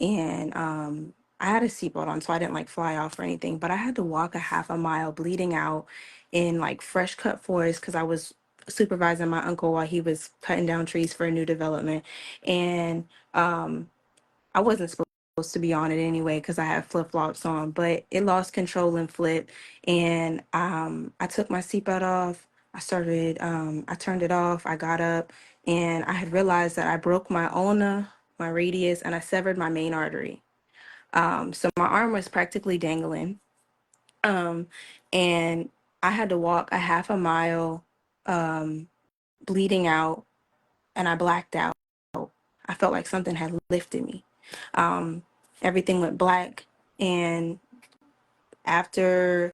and I had a seatbelt on, so I didn't like fly off or anything. But I had to walk a half a mile, bleeding out, in like fresh cut forest because I was supervising my uncle while he was cutting down trees for a new development, and I wasn't supposed to be on it anyway because I had flip flops on, but it lost control and flipped. And I took my seatbelt off. I turned it off. I got up and I had realized that I broke my ulna, my radius, and I severed my main artery. So my arm was practically dangling. Um, and I had to walk a half a mile, bleeding out, and I blacked out. I felt like something had lifted me. Um, Everything went black. And after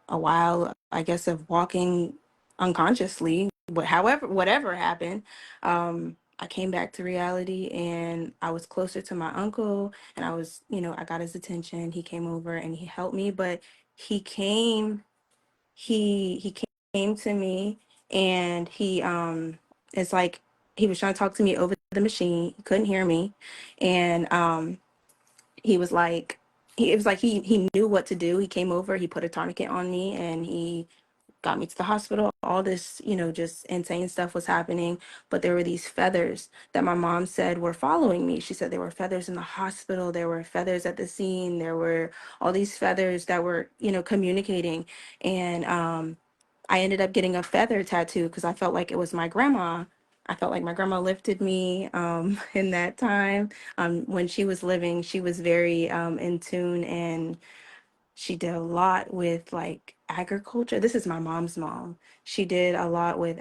a while, I guess, of walking unconsciously, whatever happened, I came back to reality and I was closer to my uncle and I got his attention. He came over and he helped me, but he came, he came to me and it's like he was trying to talk to me over the machine. He couldn't hear me. And he was like, it was like he knew what to do. He came over, he put a tourniquet on me, and he got me to the hospital. All this, just insane stuff was happening. But there were these feathers that my mom said were following me. She said there were feathers in the hospital. There were feathers at the scene. There were all these feathers that were, communicating. And I ended up getting a feather tattoo because I felt like it was my grandma. I felt like my grandma lifted me in that time. When she was living, she was very in tune, and she did a lot with like agriculture. This is my mom's mom. She did a lot with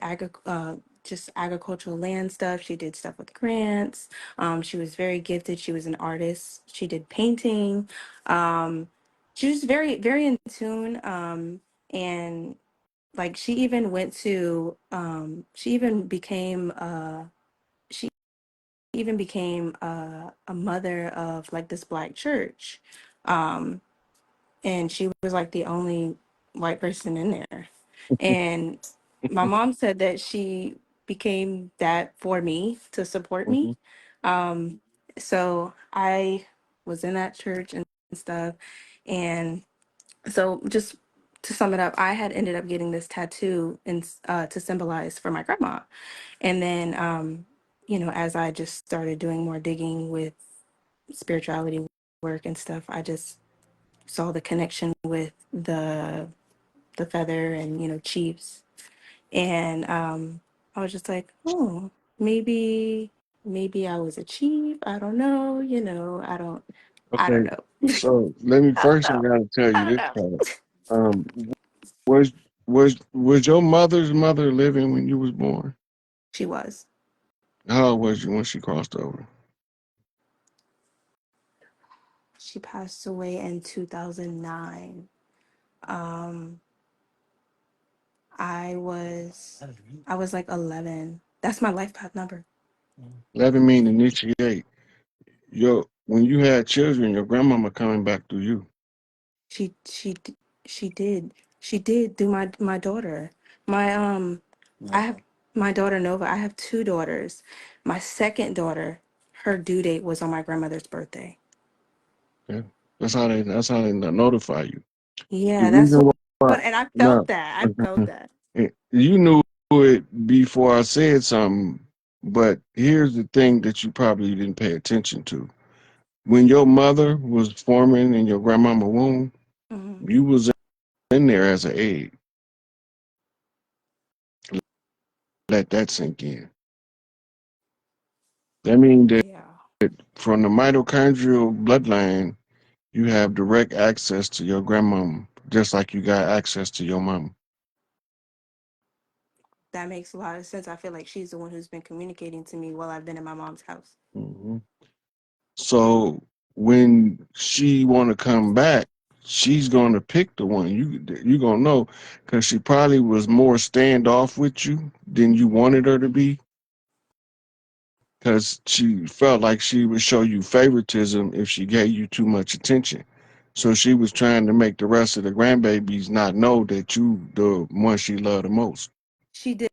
just agricultural land stuff. She did stuff with grants. She was very gifted. She was an artist. She did painting. Um, she was very, very in tune. And like she even went to she even became a mother of like this black church. Um, and she was like the only white person in there. And my mom said that she became that for me to support me. Mhm. Um, so I was in that church and stuff. And so just to sum it up, I had ended up getting this tattoo to symbolize for my grandma. And then, as I just started doing more digging with spirituality work and stuff, I just saw the connection with the feather and chiefs. And I was just like, oh, maybe I was a chief. I don't know. I don't Okay, know. so let me I don't first. I know. gotta tell I you don't this know. part. Um, was was your mother's mother living when you was born? She was. How old was you when she crossed over? She passed away in 2009. Um, I was I was like 11. That's my life path number. 11 mean initiate. When you had children, your grandmama coming back to you. She she d- she did. She did through my daughter. My I have my daughter Nova. I have two daughters. My second daughter, her due date was on my grandmother's birthday. Yeah, that's how they notify you. The Yeah, that's reason why what and I felt no, that. I felt that. you knew it before I said something, but here's the thing that you probably didn't pay attention to. When your mother was forming in your grandmama womb, Hmm. you was in there as an egg. Let that sink in. That means that Yeah. from the mitochondrial bloodline, you have direct access to your grandmama, just like you got access to your mama. That makes a lot of sense. I feel like she's the one who's been communicating to me while I've been in my mom's house. Hmm. So when she want to come back, she's gonna pick the one you gonna know, because she probably was more standoff with you than you wanted her to be, because she felt like she would show you favoritism if she gave you too much attention. So she was trying to make the rest of the grandbabies not know that you the one she loved the most. She did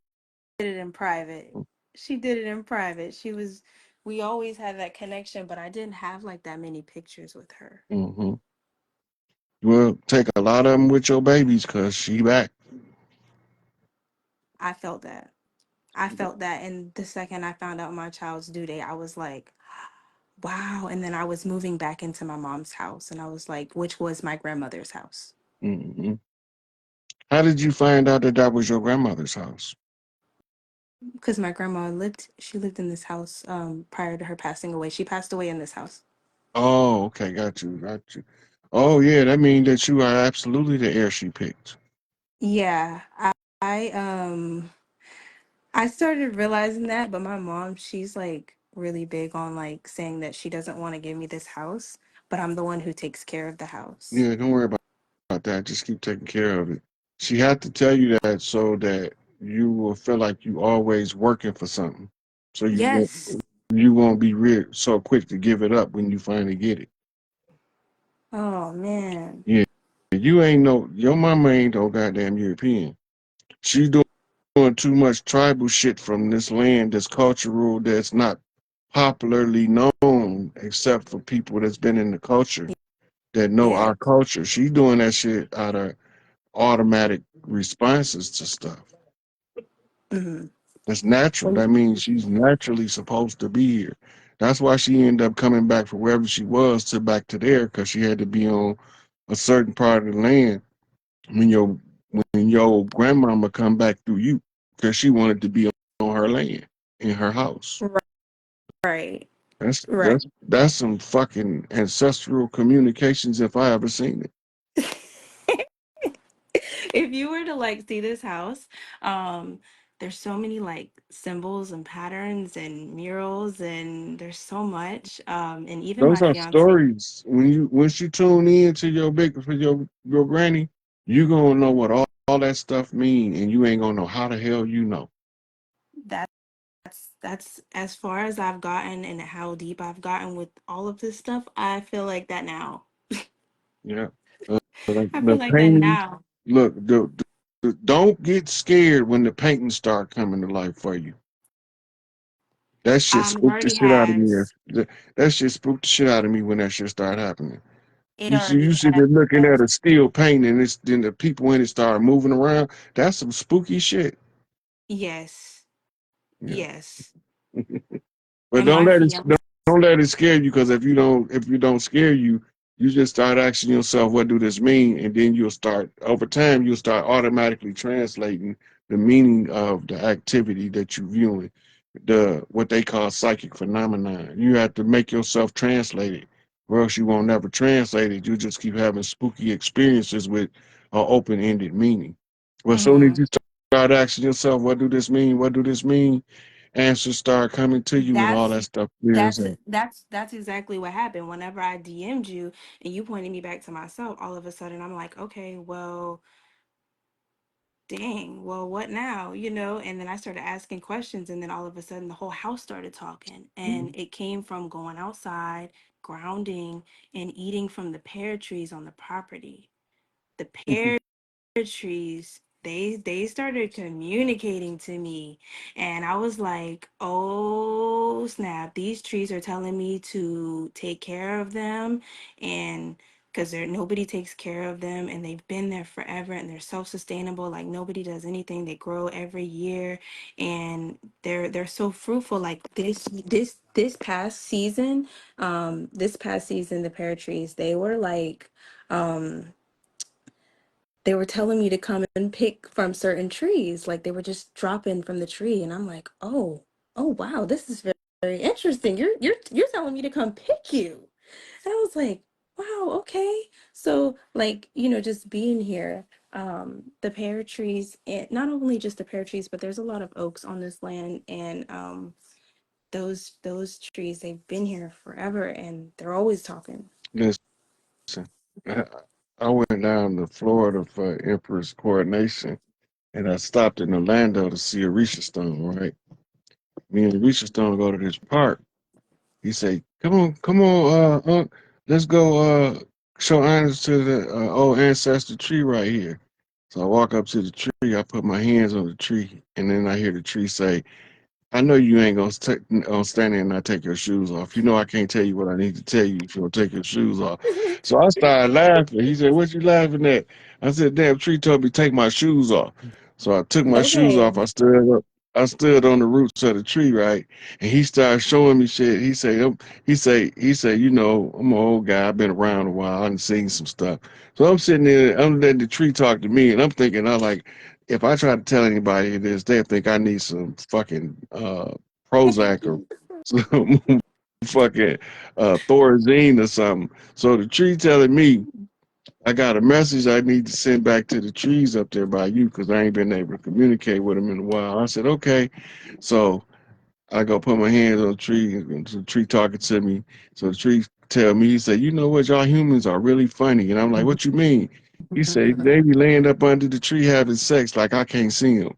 it in private. She did it in private. She was We always had that connection, but I didn't have like that many pictures with her. Hmm. Well, take a lot of them with your babies, cause she back. I felt that. I felt that. And the second I found out my child's due date, I was like, wow. And then I was moving back into my mom's house, and I was like, which was my grandmother's house. Hmm. How did you find out that that was your grandmother's house? Because my grandma she lived in this house prior to her passing away. She passed away in this house. Oh, okay, got you, got you. Oh yeah, that means that you are absolutely the heir she picked. Yeah. I I started realizing that, but my mom, she's like really big on like saying that she doesn't want to give me this house, but I'm the one who takes care of the house. Yeah, don't worry about that. Just keep taking care of it. She had to tell you that so that you will feel like you always working for something. So Yes. you won't be so quick to give it up when you finally get it. Oh man. Yeah, you ain't no your mama ain't no goddamn European. She doing too much tribal shit from this land that's cultural that's not popularly known except for people that's been in the culture that know Yeah. our culture. She doing that shit out of automatic responses to stuff. Hmm. That's natural. That means she's naturally supposed to be here. That's why she ended up coming back from wherever she was to back to there because she had to be on a certain part of the land when your grandmama come back through you because she wanted to be on her land in her house. Right. That's Right. that's that's some fucking ancestral communications if I ever seen it. If you were to like see this house, um, there's so many like symbols and patterns and murals, and there's so much. And even Those my are fiance, stories. Once you tune in to your big for your granny, you gonna know what all that stuff mean, and you ain't gonna know how the hell you know. that's as far as I've gotten and how deep I've gotten with all of this stuff. I feel like that now. Yeah. The, I feel the like that painting. now. Look, don't get scared when the paintings start coming to life for you. That shit It spooked the already shit out of me. has. That shit spooked the shit out of me when that shit started happening. It You already should be looking at has. a steel painting, and then the people in it start moving around. That's some spooky shit. Yes. Yeah. Yes. But And my fiance. don't let it scare you because if you don't scare you, you just start asking yourself what do this mean, and then you'll start over time you'll start automatically translating the meaning of the activity that you're viewing, what they call psychic phenomenon. You have to make yourself translate it, or else you won't never translate it. You just keep having spooky experiences with an open-ended meaning. Well, as soon as Mhm. you start asking yourself, what do this mean? What do this mean? Answers start coming to you and all That's that stuff clears up. that's exactly what happened. Whenever I DM'd you and you pointed me back to myself, all of a sudden I'm like, okay, well, dang, well, what now? And then I started asking questions, and then all of a sudden the whole house started talking. And Mhm. it came from going outside, grounding, and eating from the pear trees on the property. The pear trees, they started communicating to me, and I was like, oh snap, these trees are telling me to take care of them. And because nobody takes care of them, and they've been there forever, and they're self-sustainable, like nobody does anything, they grow every year, and they're so fruitful. Like this past season, the pear trees, they were like, um they were telling me to come and pick from certain trees. Like they were just dropping from the tree. And I'm like, oh wow, this is very, very interesting. You're telling me to come pick you. And I was like, wow, okay. So like, just being here, the pear trees, and not only just the pear trees, but there's a lot of oaks on this land. And those trees, they've been here forever, and they're always talking. Listen, I, I went down to Florida for Empress coronation, and I stopped in Orlando to see Arisha Stone. Right, me and Arisha Stone go to this park. He say, come on, let's go show honors to the old ancestor tree right here." So I walk up to the tree. I put my hands on the tree, and then I hear the tree say, I know you ain't gonna stand there and not take your shoes off. You know I can't tell you what I need to tell you if you don't take your shoes off. So I started laughing. He said, "What you laughing at?" I said, "Damn, tree told me to take my shoes off." So I took my shoes off. Okay. I stood up. I stood on the roots of the tree, right? And he started showing me shit. He say, you know, I'm an old guy. I've been around a while. I've seen some stuff. So I'm sitting there. I'm letting the tree talk to me, and I'm thinking, I like, if I try to tell anybody this, they think I need some fucking Prozac or some fucking Thorazine or something. So the tree telling me I got a message I need to send back to the trees up there by you because I ain't been able to communicate with them in a while. I said, okay. So I go put my hands on the tree, and the tree talking to me. So the tree tell me, he said, you know what, y'all humans are really funny. And I'm like, what you mean? He said, they be laying up under the tree having sex like I can't see them.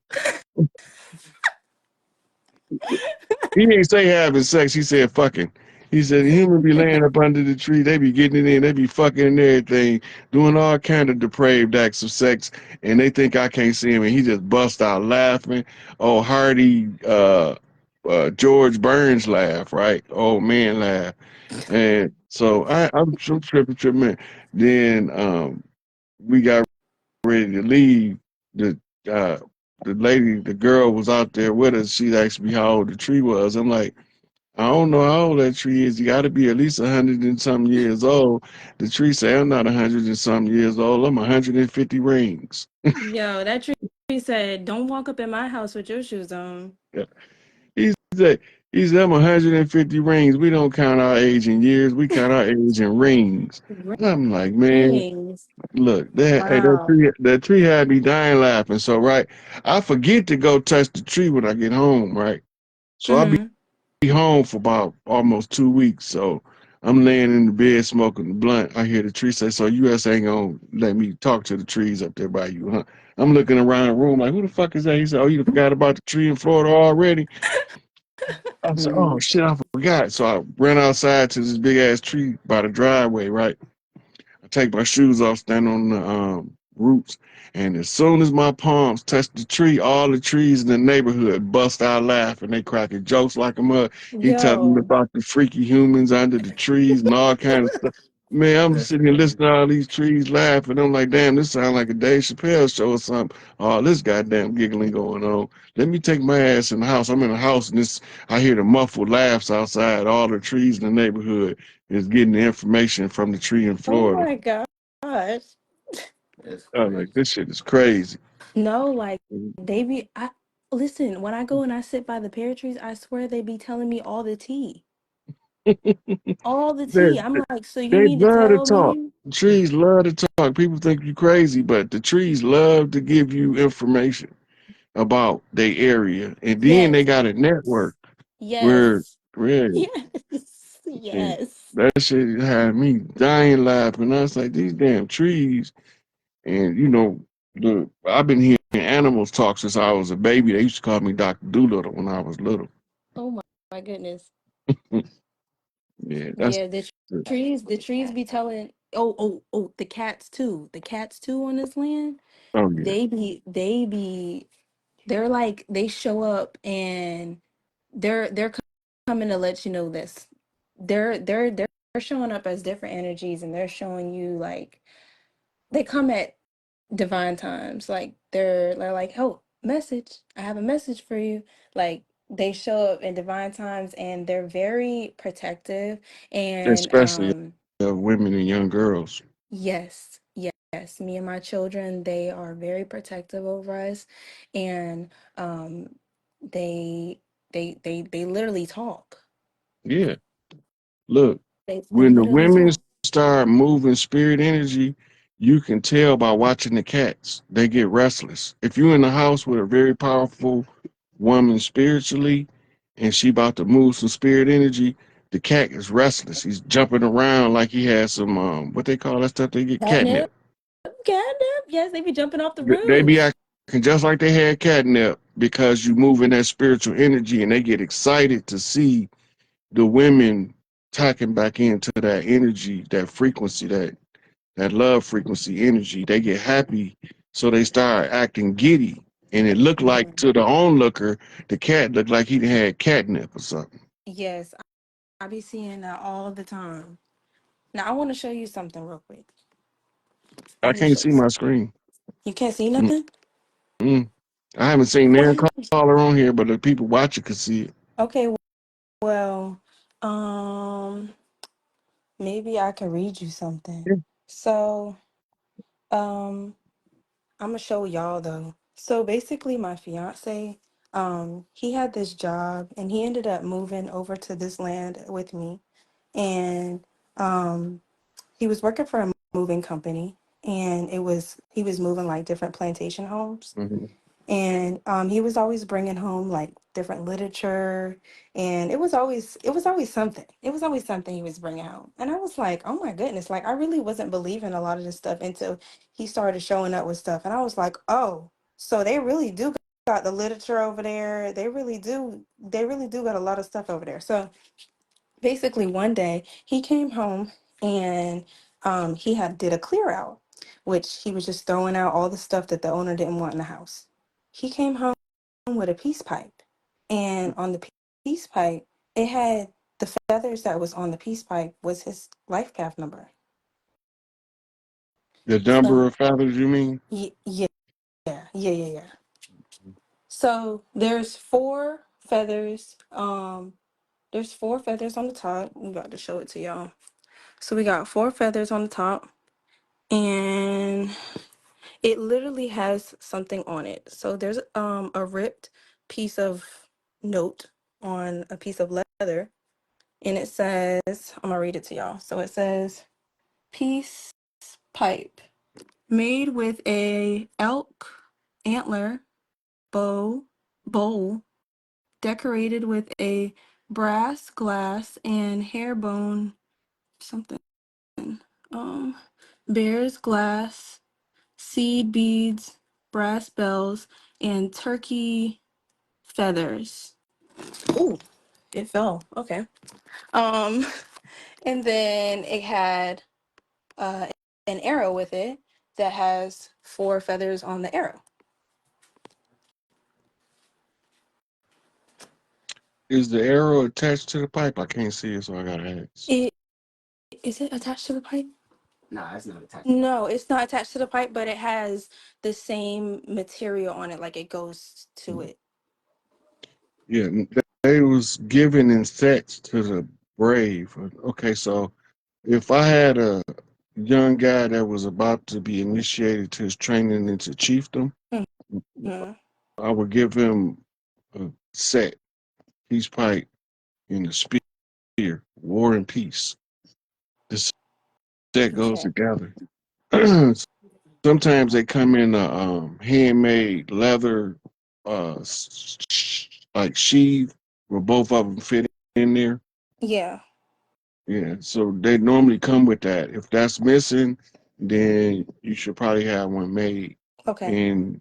He didn't say having sex. He said fucking. He said the human be laying up under the tree. They be getting it in. They be fucking and everything, doing all kind of depraved acts of sex, and they think I can't see him. And he just bust out laughing. Oh, Hardy, George Burns laugh, right? Old man laugh. And so I'm tripping, man. Then we got ready to leave. The uh, the lady, the girl was out there with us. She asked me how old the tree was. I'm like, I don't know how old that tree is. You got to be at least 100 and some years old. The tree say, I'm not 100 and some years old. I'm 150 rings. Yo, that tree said, "Don't walk up in my house with your shoes on." Yeah. He said, he said, I'm 150 rings. We don't count our age in years. We count our age in rings. I'm like, man, Rings. look, Wow. that tree had me dying laughing. So, right, I forget to go touch the tree when I get home, right? So I'll be Mm-hmm. home for about almost 2 weeks. So I'm laying in the bed smoking the blunt. I hear the tree say, so US ain't gonna let me talk to the trees up there by you, huh? I'm looking around the room like, who the fuck is that? He said, oh, you forgot about the tree in Florida already? I said, oh shit, I forgot. So I ran outside to this big ass tree by the driveway, right? I take my shoes off, stand on the roots, and as soon as my palms touch the tree, all the trees in the neighborhood bust out laughing. They cracking jokes like a mug. He telling me Yo. about the freaky humans under the trees and all kind of stuff. Man, I'm sitting here listening to all these trees laughing. I'm like, damn, this sounds like a Dave Chappelle show or something. All this goddamn giggling going on. Let me take my ass in the house. I'm in the house and this I hear the muffled laughs outside. All the trees in the neighborhood is getting the information from the tree in Oh Florida. my gosh. I was like, this shit is crazy. No, like they be I listen, when I go and I sit by the pear trees, I swear they be telling me all the tea. All the they, tea. I'm like, so you they mean to love to tell talk. me? Trees love to talk. People think you crazy, but the trees love to give you information about their area. And then they Yes. got a network where, Yes. really, Yes. and Yes. that shit had me dying laughing. I was like, these damn trees. And, you know, I've been hearing animals talk since I was a baby. They used to call me Dr. Doolittle when I was little. Oh my goodness. Yeah, that's Yeah, the trees be telling the cats too. The cats too on this land. oh yeah. They're like they show up and they're coming to let you know this. They're showing up as different energies and they're showing you like they come at divine times. Like they're like, oh, message. I have a message for you. Like they show up in divine times and they're very protective and Especially of women and young girls. yes, yes. Me and my children, they are very protective over us and they they literally talk. Yeah. Look, They when the literally women talk. start moving spirit energy, you can tell by watching the cats. They get restless. If you're in the house with a very powerful woman spiritually and she about to move some spirit energy, the cat is restless. He's jumping around like he has some what they call that stuff they get Catnip, catnip. catnip. Yes, they be jumping off the They be roof. acting just like they had catnip because you move in that spiritual energy and they get excited to see the women tapping back into that energy, that frequency, that love frequency energy. They get happy, so they start acting giddy and it looked like Mhm. to the onlooker, the cat looked like he had catnip or something. Yes, I be seeing that all the time. Now I want to show you something real quick. I Let me can't show see you my something. screen. You can't see nothing? Mm-mm. I haven't seen Aaron What? caller on here, but the people watching could see it. Okay, well, um, maybe I can read you something. Yeah. So, um, I'm gonna show y'all though. So basically, my fiance, he had this job and he ended up moving over to this land with me, and um, he was working for a moving company, and he was moving like different plantation homes. Mhm. And he was always bringing home like different literature, and it was always something. It was always something he was bringing home, and I was like, oh my goodness, like I really wasn't believing a lot of this stuff until he started showing up with stuff, and I was like, oh, so they really do got the literature over there. They really do got a lot of stuff over there. So basically one day he came home and he had did a clear out, which he was just throwing out all the stuff that the owner didn't want in the house. He came home with a peace pipe, and on the peace pipe it had the feathers that was on the peace pipe was his life path number. The So number of feathers, you mean? yeah, yeah. So there's four feathers on the top. I'm about to show it to y'all. So we got four feathers on the top, and it literally has something on it. So there's a ripped piece of note on a piece of leather, and it says, I'm gonna read it to y'all. So it says, peace pipe made with a elk antler bow bowl decorated with a brass glass and harebone something, um bear's glass, seed beads, brass bells, and turkey feathers. Ooh, it fell. Okay. Um, and then it had uh an arrow with it that has four feathers on the arrow. Is the arrow attached to the pipe? I can't see it, so I gotta ask. It is it attached to the pipe? No, it's not attached to the pipe, but it has the same material on it, like it goes to it. Yeah, they was given in sets to the brave. Okay, so if I had a young guy that was about to be initiated to his training into chiefdom, Mhm. I would give him a set, peace pipe, and a spear, war and peace. The set goes Okay. together. Sometimes they come in a handmade leather, like sheath, where both of them fit in there. Yeah. Yeah, so they normally come with that. If that's missing, then you should probably have one made. Okay. And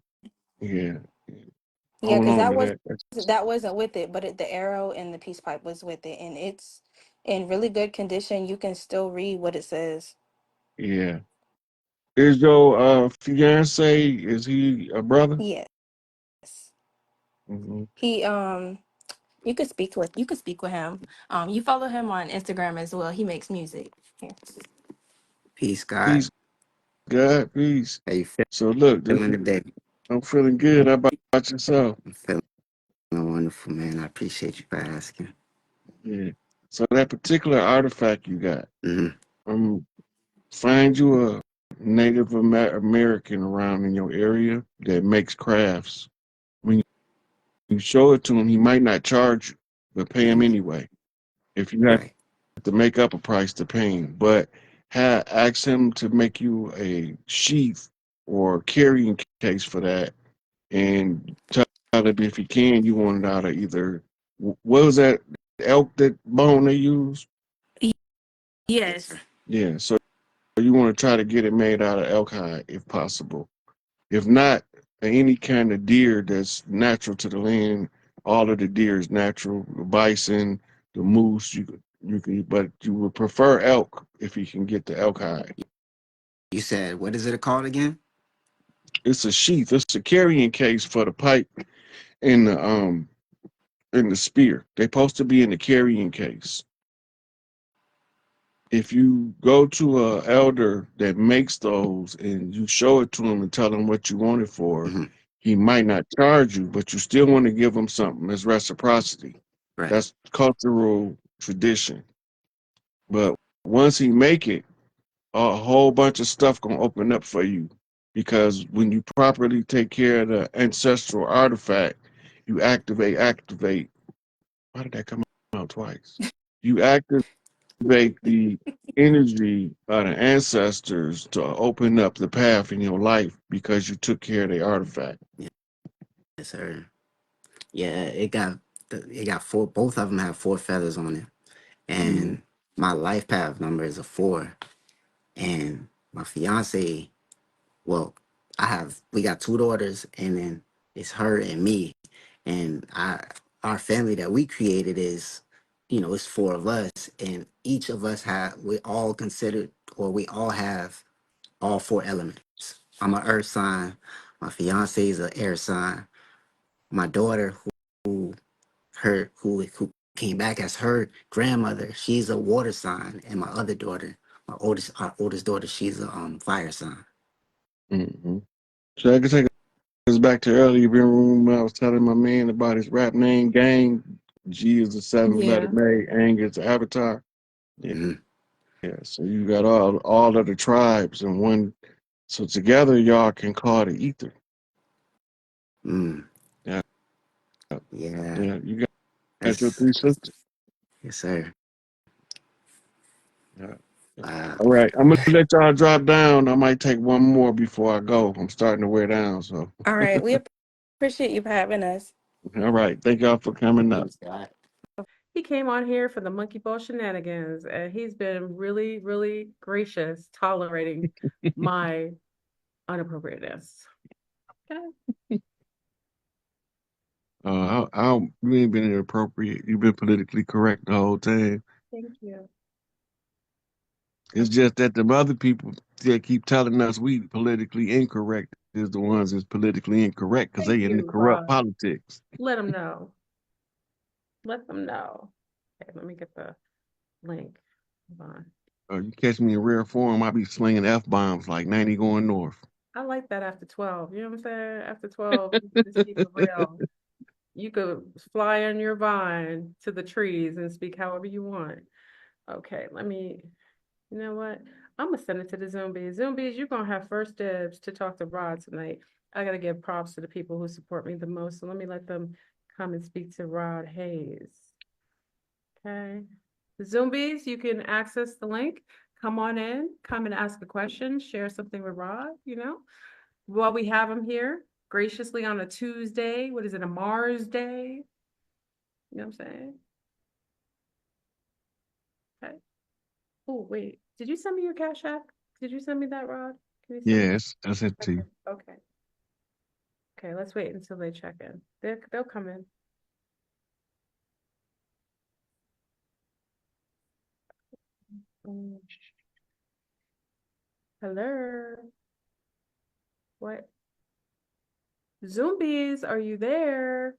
yeah, Yeah, hold because on that to was that. that wasn't with it, but the arrow and the peace pipe was with it, and it's in really good condition. You can still read what it says. Yeah. Is your fiance, is he a brother? Yes. Hmm. He you could speak with him. You follow him on Instagram as well. He makes music. Here. Peace, God. Peace, God, peace. How you So look, feeling today? I'm feeling good. How about yourself? I'm feeling wonderful, man. I appreciate you for asking. Yeah. So that particular artifact you got, Hmm. um, find you a Native American around in your area that makes crafts. When you show it to him, he might not charge you, but pay him Hmm. anyway. If you have Right. to make up a price to pay him, but ask him to make you a sheath or carrying case for that, and tell him if he can, you want it out of either what was that elk that bone they use? Yes, Yes. sir. Yeah, so you want to try to get it made out of elk hide if possible. If not, any kind of deer that's natural to the land, all of the deer is natural. The bison, the moose, you can, but you would prefer elk if you can get the elk hide. You said, what is it called again? It's a sheath. It's a carrying case for the pipe and the spear. They're supposed to be in the carrying case. If you go to a elder that makes those and you show it to him and tell him what you want it for, Hmm. he might not charge you, but you still want to give him something. It's reciprocity. Right. That's cultural tradition. But once he make it, a whole bunch of stuff gonna open up for you, because when you properly take care of the ancestral artifact, you activate. Why did that come out twice? You activate the energy of the ancestors to open up the path in your life because you took care of the artifact. Yeah. Yes, sir. Yeah, it got four. Both of them have four feathers on it, Mm-hmm. and my life path number is a four. And my fiance, well, we got two daughters, and then it's her and me, and our family that we created is, it's four of us, and each of us we all considered, or we all have all four elements. I'm an earth sign. My fiance is an air sign. My daughter, who who came back as her grandmother, she's a water sign, and my other daughter, our oldest daughter, she's a fire sign. Mm-hmm. So I can take us back to earlier room. I was telling my man about his rap name, Gang. G is the seventh letter, Yeah. May. Ang is the avatar. Yeah, Mm-hmm. yeah. So you got all of the tribes in one. So together, y'all can call the ether. Mm. Yeah, Yeah, yeah. You got your that's three sisters. yes, sir. Yeah. Wow. All right, I'm gonna let y'all drop down. I might take one more before I go. I'm starting to wear down. So, All right. We appreciate you for having us. all right. Thank y'all for coming up. Thanks, God. He came on here for the monkey ball shenanigans, and he's been really, really gracious, tolerating my unappropriateness. Okay. You ain't been inappropriate. You've been politically correct the whole time. Thank you. It's just that the other people that keep telling us we politically incorrect is the ones that's politically incorrect because Thank they in the you, corrupt Rod. politics. Let them know. Let them know. Okay, let me get the link. Hold on. You catch me in rare form, I be slinging F bombs like 90 going north. I like that after 12. You know what I'm saying? After 12, you can just keep it real. You could fly on your vine to the trees and speak however you want. Okay, you know what? I'm gonna send it to the Zombies. Zombies, you're gonna have first dibs to talk to Rod tonight. I gotta give props to the people who support me the most. So let me let them come and speak to Rod Hayes. Okay. Zombies, you can access the link. Come on in, come and ask a question, share something with Rod. While we have him here, graciously on a Tuesday. What is it, a Mars Day? You know what I'm saying? Okay. Oh, wait. Did you send me your Cash App? Did you send me that, Rod? Can you send me? Yes, that's it to you. Okay. Okay. Okay, let's wait until they check in. They'll come in. Mm. Hello. What? Zombies, are you there?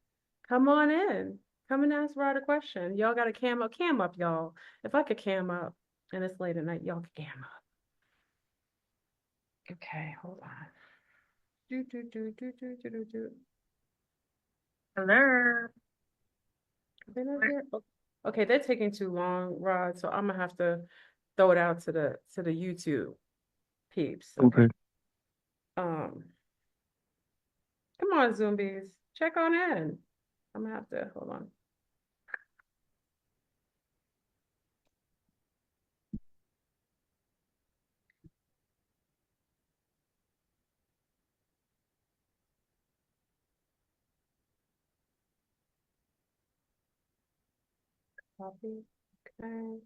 Come on in. Come and ask Rod a question. Y'all got a cam up, y'all. If I could cam up and it's late at night, y'all could cam up. Okay, hold on. Do. Hello. Are they not here? Okay, they're taking too long, Rod. So I'm gonna have to throw it out to the YouTube peeps. Okay. Okay. Um, come on, zombies. Check on in. I'm gonna have to hold on. Copy. Okay.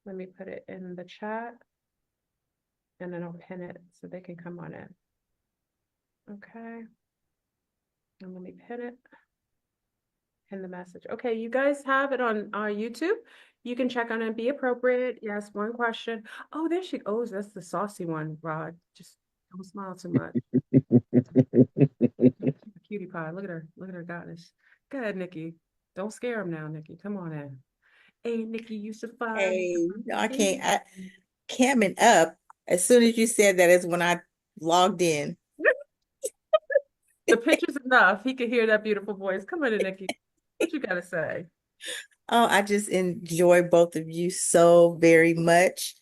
Let me put it in the chat and then I'll pin it so they can come on in. Okay. And let me pin the message. Okay, you guys have it on YouTube. You can check on it, be appropriate. Yes, one question. Oh, there she goes. That's the saucy one, Rod. Just Don't smile too much. Cutie pie. Look at her. Look at her goddess. Go ahead, Nikki. Don't scare him now, Nikki. Come on in. Hey, Nikki, you should find. Hey, no, I can't. Camming up. As soon as you said that is when I logged in. The picture's enough. He could hear that beautiful voice. Come on in, Nikki. What you gotta say? Oh, I just enjoy both of you so very much.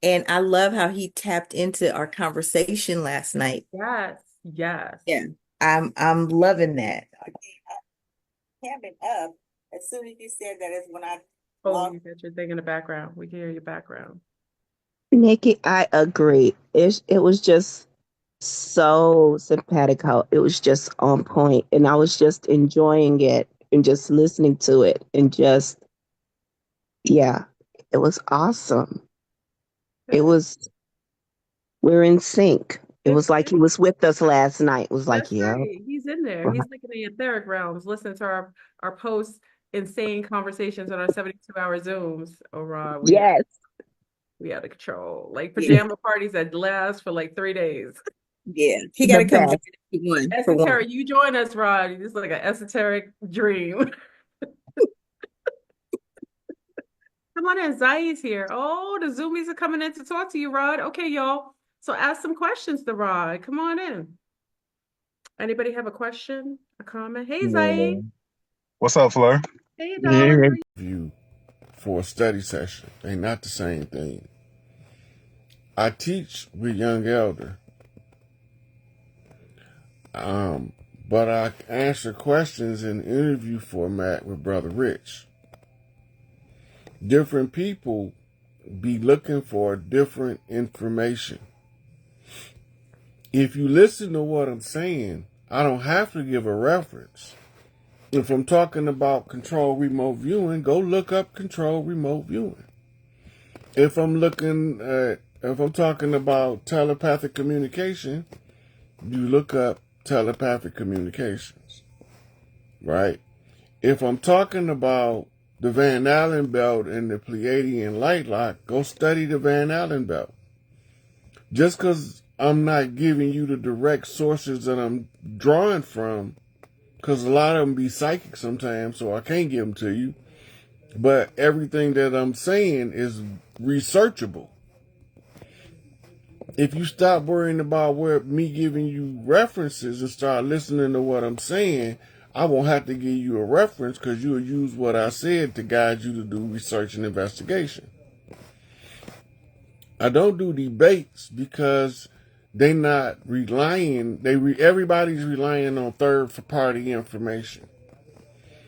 And I love how he tapped into our conversation last night. Yes, yes. Yeah, I'm loving that. Camming up. As soon as you said that is when I Oh, logged. you got your thing in the background. We can hear your background. Nikki, I agree. It was just so sympathetic how it was just on point, and I was just enjoying it and just listening to it, and just yeah, it was awesome. It Good. was we're in sync. It It's was like he was with us last night. It was like, That's yeah, right. He's in there. He's like in the etheric realms, listening to our post insane conversations on our 72-hour Zooms. Oh, Rod, yes, we out of control. Like Yeah, pajama parties that last for like 3 days. yeah. He got the to come join best. for one. Esoteric, you join us, Rod. This is like an esoteric dream. Come on in, Zai's here. Oh, the Zoomies are coming in to talk to you, Rod. Okay, y'all. So ask some questions to Rod. Come on in. Anybody have a question, a comment? Hey, Yeah. Zai. What's up, Fleur? Hey, Yeah. darling. View for a study session. They not the same thing. I teach with young elder, but I answer questions in interview format with Brother Rich. Different people be looking for different information. If you listen to what I'm saying, I don't have to give a reference. If I'm talking about control remote viewing, go look up control remote viewing. If I'm talking about telepathic communication, you look up telepathic communications, right? If I'm talking about the Van Allen belt and the Pleiadian light lock, go study the Van Allen belt. Just because I'm not giving you the direct sources that I'm drawing from, because a lot of them be psychic sometimes, so I can't give them to you. But everything that I'm saying is researchable. If you stop worrying about me giving you references and start listening to what I'm saying, I won't have to give you a reference because you'll use what I said to guide you to do research and investigation. I don't do debates because they not relying. Everybody's relying on third party information.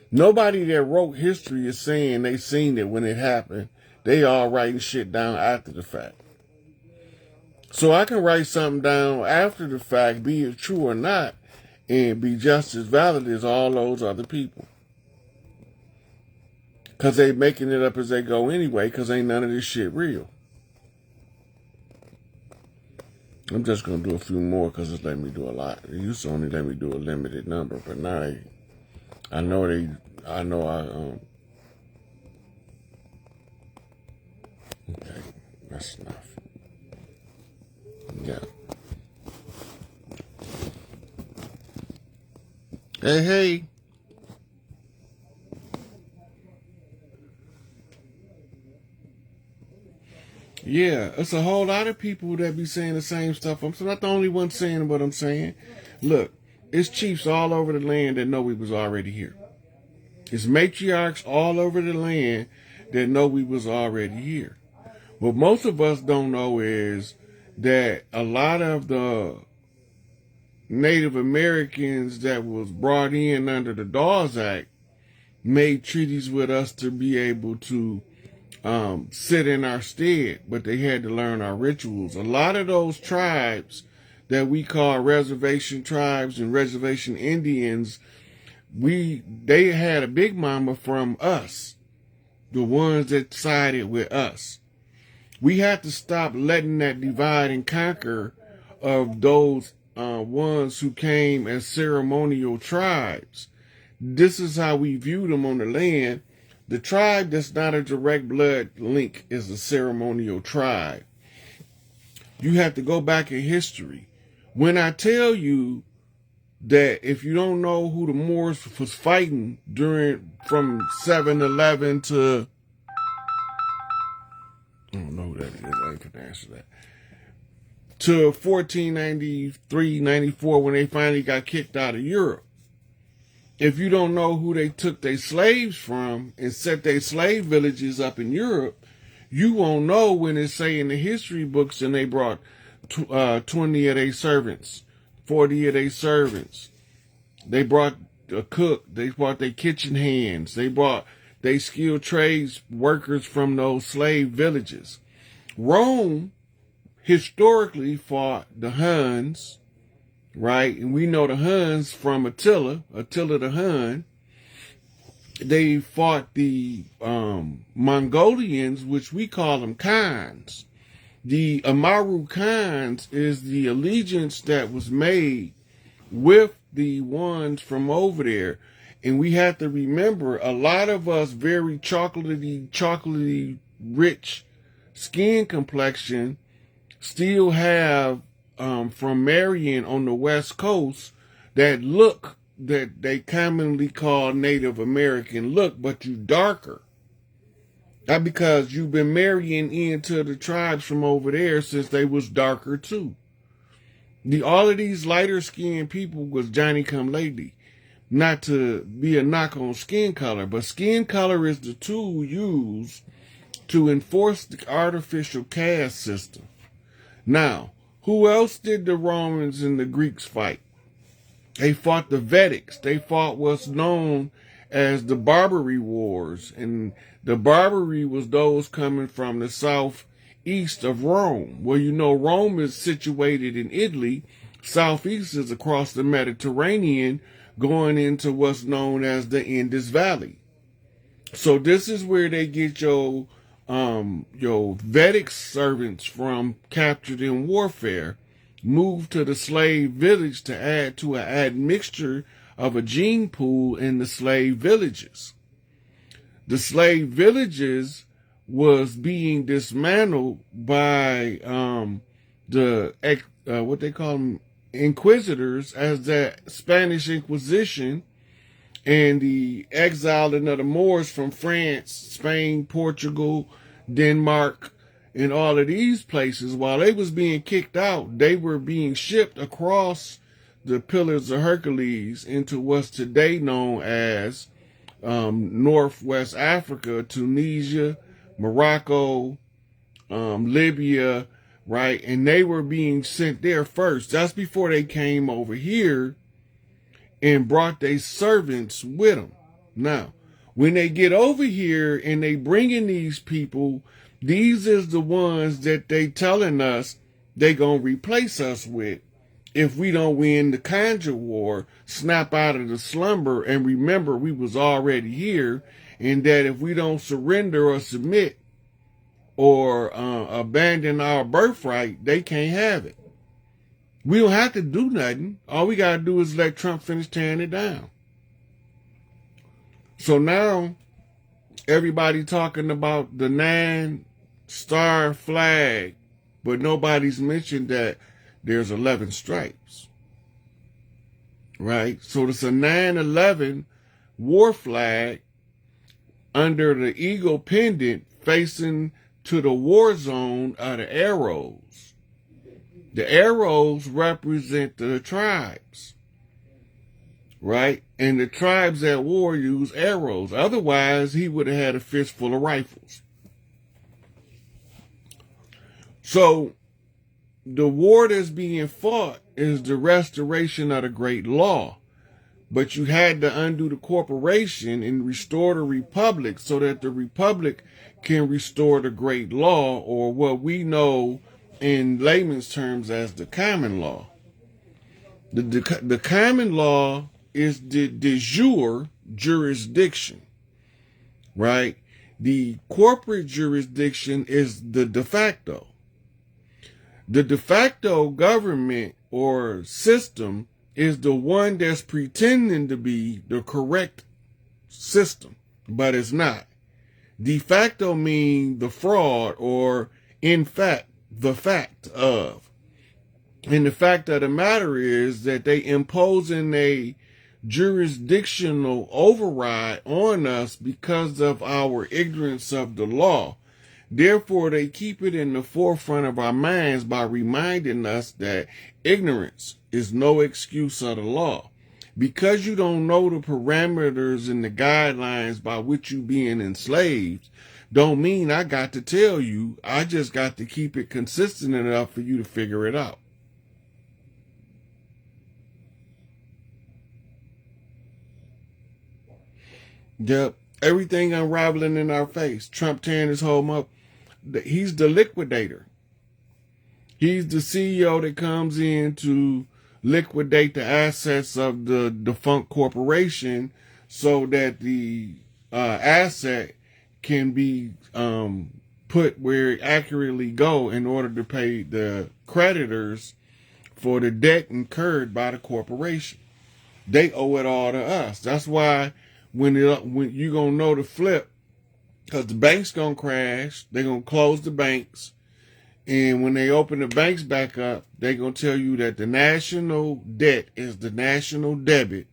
Nobody that wrote history is saying they seen it when it happened. They all writing shit down after the fact. So I can write something down after the fact, be it true or not, and be just as valid as all those other people. Because they making it up as they go anyway, because ain't none of this shit real. I'm just going to do a few more because it's letting me do a lot. It used to only let me do a limited number, but now I know okay, that's enough. Yeah. Hey. Yeah, it's a whole lot of people that be saying the same stuff. I'm not the only one saying what I'm saying. Look, it's chiefs all over the land that know we was already here. It's matriarchs all over the land that know we was already here. What most of us don't know is that a lot of the Native Americans that was brought in under the Dawes Act made treaties with us to be able to sit in our stead, but they had to learn our rituals. A lot of those tribes that we call reservation tribes and reservation Indians, they had a big mama from us, the ones that sided with us. We have to stop letting that divide and conquer of those ones who came as ceremonial tribes. This is how we view them on the land. The tribe that's not a direct blood link is a ceremonial tribe. You have to go back in history. When I tell you that if you don't know who the Moors was fighting from 711 to, I don't know who that is, I ain't gonna answer that, to 1493, 94, when they finally got kicked out of Europe. If you don't know who they took their slaves from and set their slave villages up in Europe, you won't know when it say in the history books and they brought 20 of their servants, 40 of their servants. They brought a cook. They brought their kitchen hands. They brought they skilled trades workers from those slave villages. Rome historically fought the Huns, right? And we know the Huns from Attila the Hun. They fought the Mongolians, which we call them Khans. The Amaru Khans is the allegiance that was made with the ones from over there. And we have to remember, a lot of us very chocolatey rich skin complexion still have from Marion on the West Coast that look that they commonly call Native American look, but you darker. Not because you've been marrying into the tribes from over there since they was darker too. All of these lighter skinned people was Johnny come lately. Not to be a knock on skin color, but skin color is the tool used to enforce the artificial caste system. Now, who else did the Romans and the Greeks fight? They fought the Vedics. They fought what's known as the Barbary Wars. And the Barbary was those coming from the southeast of Rome. Well, you know, Rome is situated in Italy. Southeast is across the Mediterranean, going into what's known as the Indus Valley. So this is where they get your Vedic servants from, captured in warfare, moved to the slave village to add to an admixture of a gene pool in the slave villages. The slave villages was being dismantled by what they call them, inquisitors, as the Spanish Inquisition and the exiling of the Moors from France, Spain, Portugal, Denmark, and all of these places. While they was being kicked out, they were being shipped across the Pillars of Hercules into what's today known as Northwest Africa, Tunisia, Morocco, Libya, right? And they were being sent there first. That's before they came over here and brought their servants with them. Now, when they get over here and they bring in these people, these is the ones that they telling us they gonna replace us with if we don't win the Conjure War, snap out of the slumber, and remember we was already here, and that if we don't surrender or submit or abandon our birthright, they can't have it. We don't have to do nothing. All we got to do is let Trump finish tearing it down. So now everybody talking about the 9-star flag, but nobody's mentioned that there's 11 stripes, right? So it's a 9/11 war flag under the eagle pendant facing to the war zone of the arrows. The arrows represent the tribes, right? And the tribes at war use arrows. Otherwise, he would have had a fistful of rifles. So the war that's being fought is the restoration of the great law. But you had to undo the corporation and restore the republic so that the republic can restore the great law, or what we know in layman's terms as the common law. The common law is the de jure jurisdiction, right? The corporate jurisdiction is the de facto. The de facto government or system is the one that's pretending to be the correct system, but it's not. De facto means the fraud, or in fact, the fact of. And the fact of the matter is that they imposing a jurisdictional override on us because of our ignorance of the law. Therefore, they keep it in the forefront of our minds by reminding us that ignorance is no excuse of the law. Because you don't know the parameters and the guidelines by which you being enslaved, don't mean I got to tell you. I just got to keep it consistent enough for you to figure it out. Yep. Everything unraveling in our face. Trump tearing his home up. He's the liquidator. He's the CEO that comes in to liquidate the assets of the defunct corporation so that the asset can be put where it accurately go in order to pay the creditors for the debt incurred by the corporation. They owe it all to us. That's why when you're going to know the flip, because the bank's going to crash, they're going to close the banks. And when they open the banks back up, they're going to tell you that the national debt is the national debit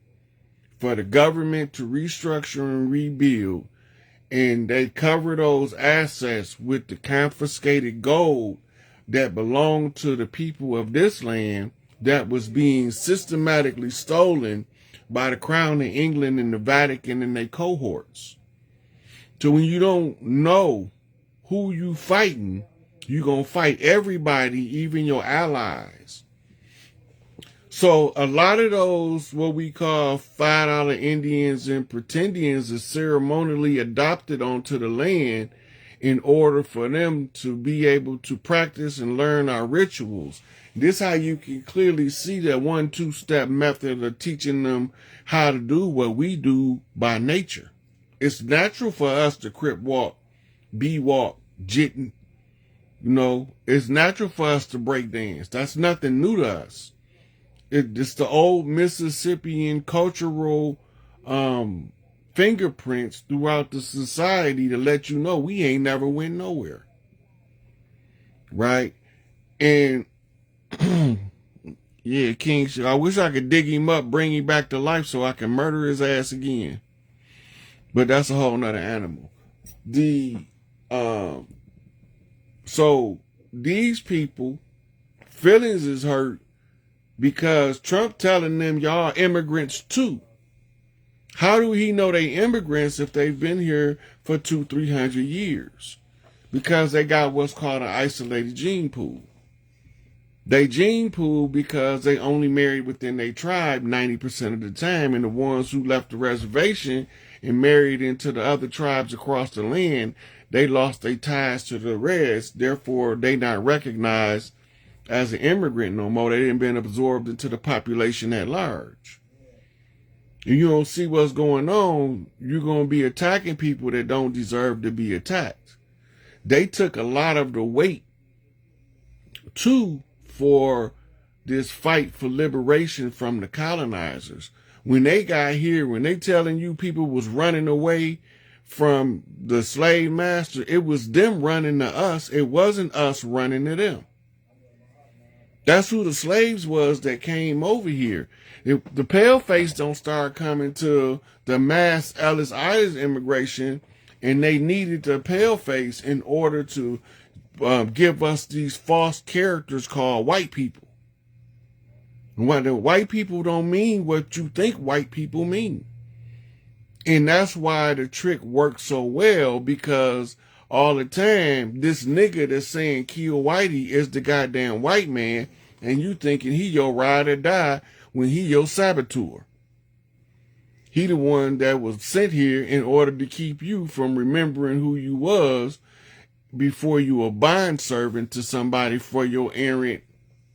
for the government to restructure and rebuild. And they cover those assets with the confiscated gold that belonged to the people of this land that was being systematically stolen by the Crown of England and the Vatican and their cohorts. So when you don't know who you fighting, you're going to fight everybody, even your allies. So a lot of those, what we call $5 Indians and pretendians, is ceremonially adopted onto the land in order for them to be able to practice and learn our rituals. This is how you can clearly see that 1-2-step method of teaching them how to do what we do by nature. It's natural for us to crip walk, bee walk, jitting. You know, it's natural for us to break dance. That's nothing new to us. It's the old Mississippian cultural fingerprints throughout the society to let you know we ain't never went nowhere. Right? And yeah, King, I wish I could dig him up, bring him back to life so I can murder his ass again. But that's a whole nother animal. So these people, feelings is hurt because Trump telling them y'all immigrants too. How do he know they immigrants if they've been here for 200-300 years? Because they got what's called an isolated gene pool. They gene pool because they only married within their tribe 90% of the time, and the ones who left the reservation and married into the other tribes across the land, they lost their ties to the rest. Therefore, they not recognized as an immigrant no more. They didn't been absorbed into the population at large. And you don't see what's going on, you're going to be attacking people that don't deserve to be attacked. They took a lot of the weight, too, for this fight for liberation from the colonizers. When they got here, when they telling you people was running away from the slave master, it was them running to us. It wasn't us running to them. That's who the slaves was that came over here. The paleface don't start coming to the mass Ellis Island immigration, and they needed the paleface in order to give us these false characters called white people. When the white people don't mean what you think white people mean. And that's why the trick works so well, because all the time, this nigga that's saying kill whitey is the goddamn white man, and you thinking he your ride or die when he your saboteur. He the one that was sent here in order to keep you from remembering who you was before you a bond servant to somebody for your errant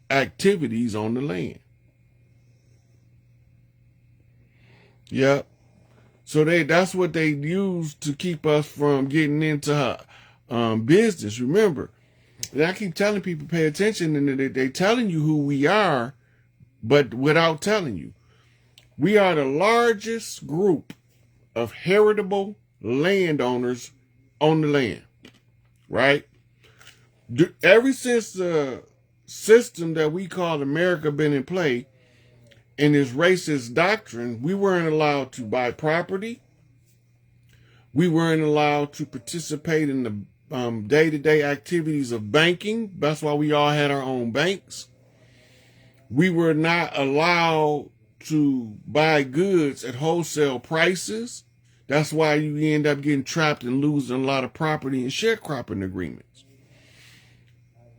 activities on the land. Yep. So that's what they use to keep us from getting into business. Remember, and I keep telling people pay attention, and they're telling you who we are, but without telling you. We are the largest group of heritable landowners on the land, right? Ever since the system that we call America been in play and this racist doctrine, we weren't allowed to buy property. We weren't allowed to participate in the day-to-day activities of banking. That's why we all had our own banks. We were not allowed to buy goods at wholesale prices. That's why you end up getting trapped and losing a lot of property and sharecropping agreements.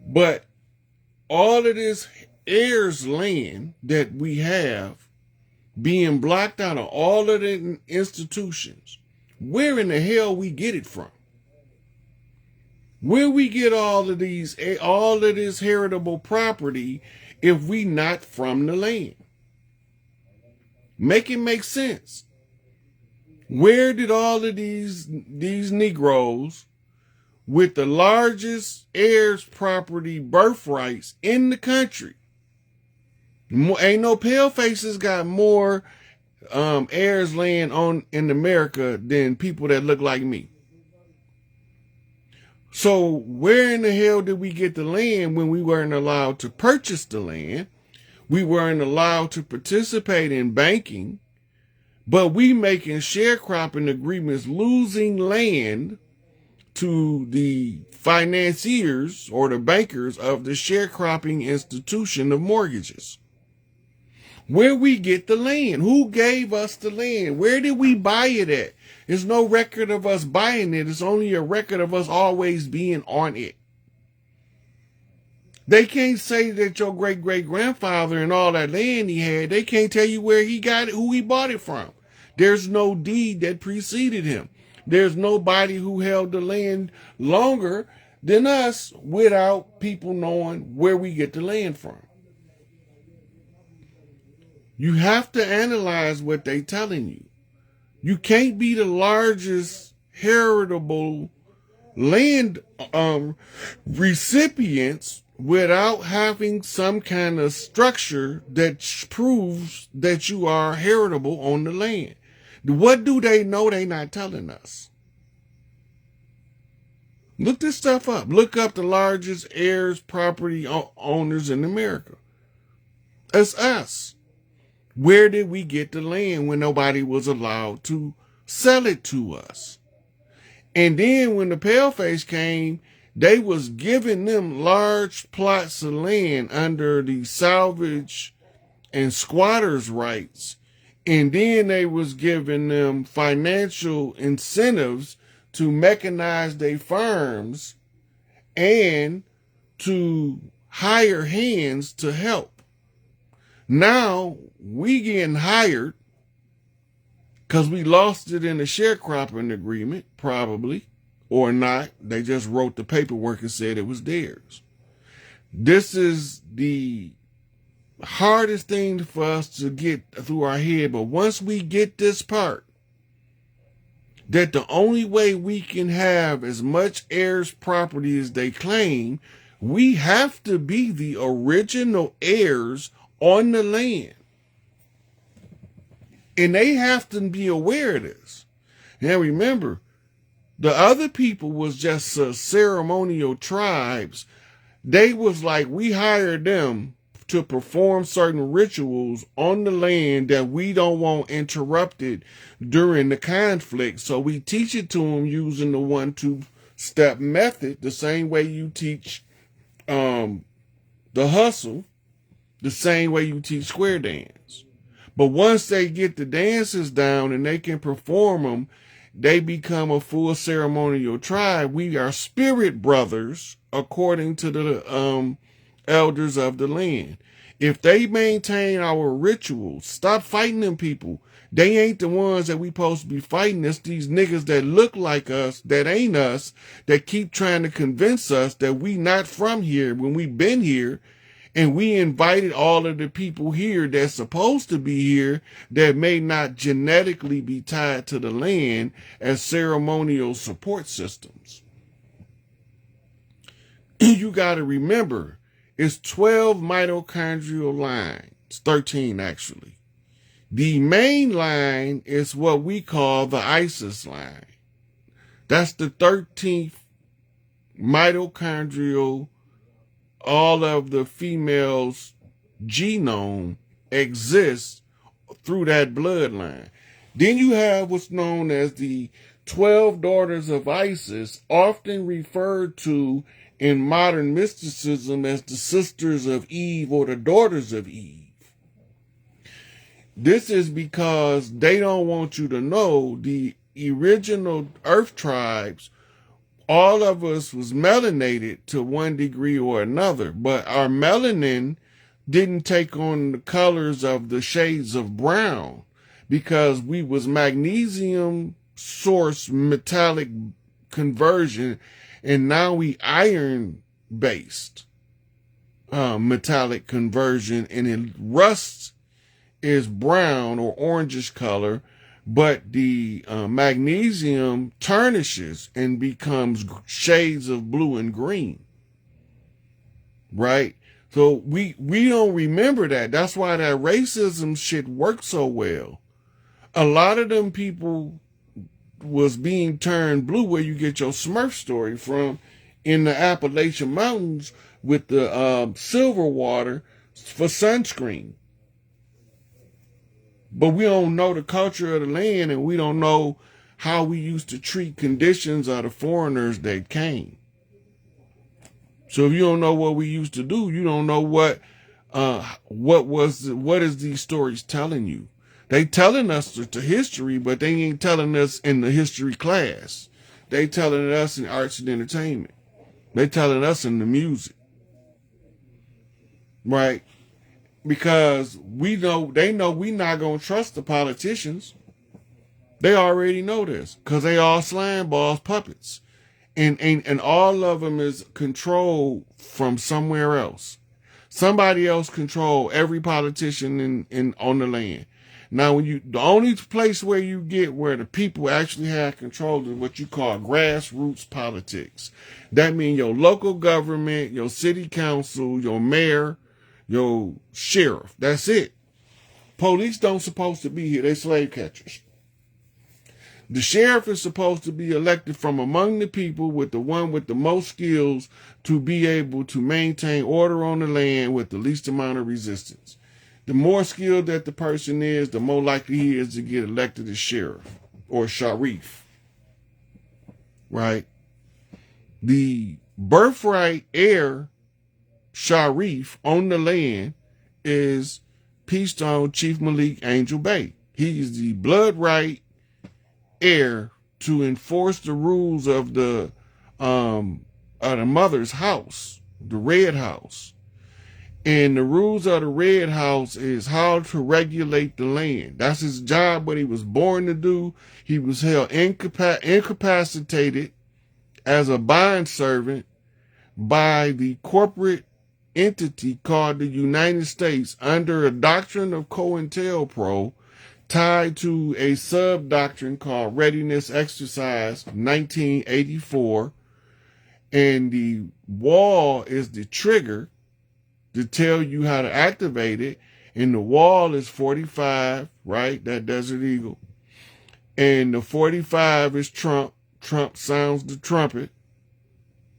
But all of this heirs land that we have being blocked out of all of the institutions, where in the hell we get it from? Where we get all of this heritable property if we not from the land? Make it make sense. Where did all of these Negroes with the largest heirs property birthrights in the country? Ain't no pale faces got more heirs land in America than people that look like me. So where in the hell did we get the land when we weren't allowed to purchase the land? We weren't allowed to participate in banking, but we making sharecropping agreements, losing land to the financiers or the bankers of the sharecropping institution of mortgages. Where we get the land? Who gave us the land? Where did we buy it at? There's no record of us buying it. It's only a record of us always being on it. They can't say that your great-great-grandfather and all that land he had, they can't tell you where he got it, who he bought it from. There's no deed that preceded him. There's nobody who held the land longer than us without people knowing where we get the land from. You have to analyze what they're telling you. You can't be the largest heritable land recipients without having some kind of structure that proves that you are heritable on the land. What do they know they're not telling us? Look this stuff up. Look up the largest heirs property owners in America. It's us. Where did we get the land when nobody was allowed to sell it to us? And then when the paleface came, they was giving them large plots of land under the salvage and squatters' rights. And then they was giving them financial incentives to mechanize their farms and to hire hands to help. Now we getting hired because we lost it in the sharecropping agreement, probably, or not. They just wrote the paperwork and said it was theirs. This is the hardest thing for us to get through our head. But once we get this part, that the only way we can have as much heirs property as they claim, we have to be the original heirs on the land. And they have to be aware of this. Now remember, the other people was just ceremonial tribes. They was like, we hired them to perform certain rituals on the land that we don't want interrupted during the conflict. So we teach it to them using the 1-2-step method, the same way you teach the hustle, the same way you teach square dance. But once they get the dances down and they can perform them, they become a full ceremonial tribe. We are spirit brothers, according to the elders of the land. If they maintain our rituals, stop fighting them people. They ain't the ones that we supposed to be fighting. It's these niggas that look like us, that ain't us, that keep trying to convince us that we not from here when we been here. And we invited all of the people here that's supposed to be here that may not genetically be tied to the land as ceremonial support systems. You got to remember, it's 12 mitochondrial lines, 13 actually. The main line is what we call the Isis line. That's the 13th mitochondrial, all of the female's genome exists through that bloodline. Then you have what's known as the 12 daughters of Isis, often referred to in modern mysticism as the sisters of Eve or the daughters of Eve. This is because they don't want you to know the original Earth tribes, all of us was melanated to one degree or another, but our melanin didn't take on the colors of the shades of brown because we was magnesium source metallic conversion, and now we iron based metallic conversion, and it rusts is brown or orangish color, but the magnesium tarnishes and becomes shades of blue and green, right? So we don't remember that. That's why that racism shit works so well. A lot of them people was being turned blue, where you get your Smurf story from, in the Appalachian Mountains with the silver water for sunscreen. But we don't know the culture of the land, and we don't know how we used to treat conditions of the foreigners that came. So if you don't know what we used to do, you don't know what is these stories telling you. They telling us the history, but they ain't telling us in the history class. They telling us in arts and entertainment. They telling us in the music, right? Because they know we not gonna trust the politicians. They already know this because they all slime balls puppets, and all of them is controlled from somewhere else. Somebody else control every politician in on the land. Now, the only place where you get where the people actually have control is what you call grassroots politics. That means your local government, your city council, your mayor, your sheriff. That's it. Police don't supposed to be here. They slave catchers. The sheriff is supposed to be elected from among the people, with the one with the most skills to be able to maintain order on the land with the least amount of resistance. The more skilled that the person is, the more likely he is to get elected as sheriff or sharif. Right? The birthright heir sharif on the land is Peastone Chief Malik Angel Bay. He is the blood right heir to enforce the rules of the mother's house, the Red House. And the rules of the Red House is how to regulate the land. That's his job, what he was born to do. He was held incapacitated as a bond servant by the corporate entity called the United States under a doctrine of COINTELPRO tied to a sub-doctrine called Readiness Exercise 1984. And the wall is the trigger to tell you how to activate it. And the wall is 45, right? That Desert Eagle. And the 45 is Trump. Trump sounds the trumpet,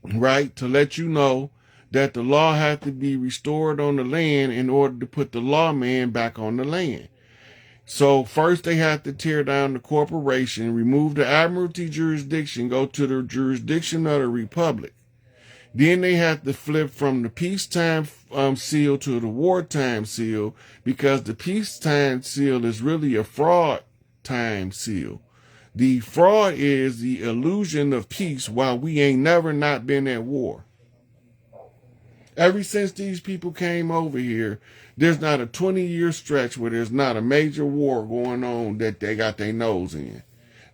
right? To let you know that the law had to be restored on the land in order to put the lawman back on the land. So first they had to tear down the corporation, remove the admiralty jurisdiction, go to the jurisdiction of the republic. Then they had to flip from the peacetime seal to the wartime seal, because the peacetime seal is really a fraud time seal. The fraud is the illusion of peace while we ain't never not been at war. Ever since these people came over here, there's not a 20-year stretch where there's not a major war going on that they got their nose in.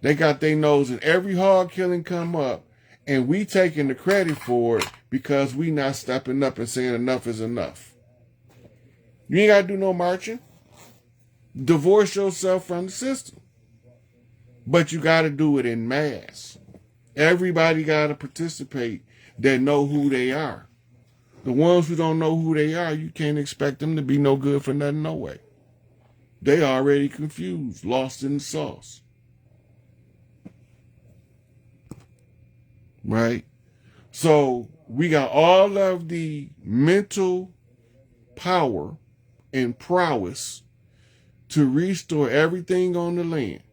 They got their nose in every hog killing come up, and we taking the credit for it because we not stepping up and saying enough is enough. You ain't got to do no marching. Divorce yourself from the system. But you got to do it in mass. Everybody got to participate that know who they are. The ones who don't know who they are, you can't expect them to be no good for nothing, no way. They already confused, lost in the sauce. Right? So we got all of the mental power and prowess to restore everything on the land.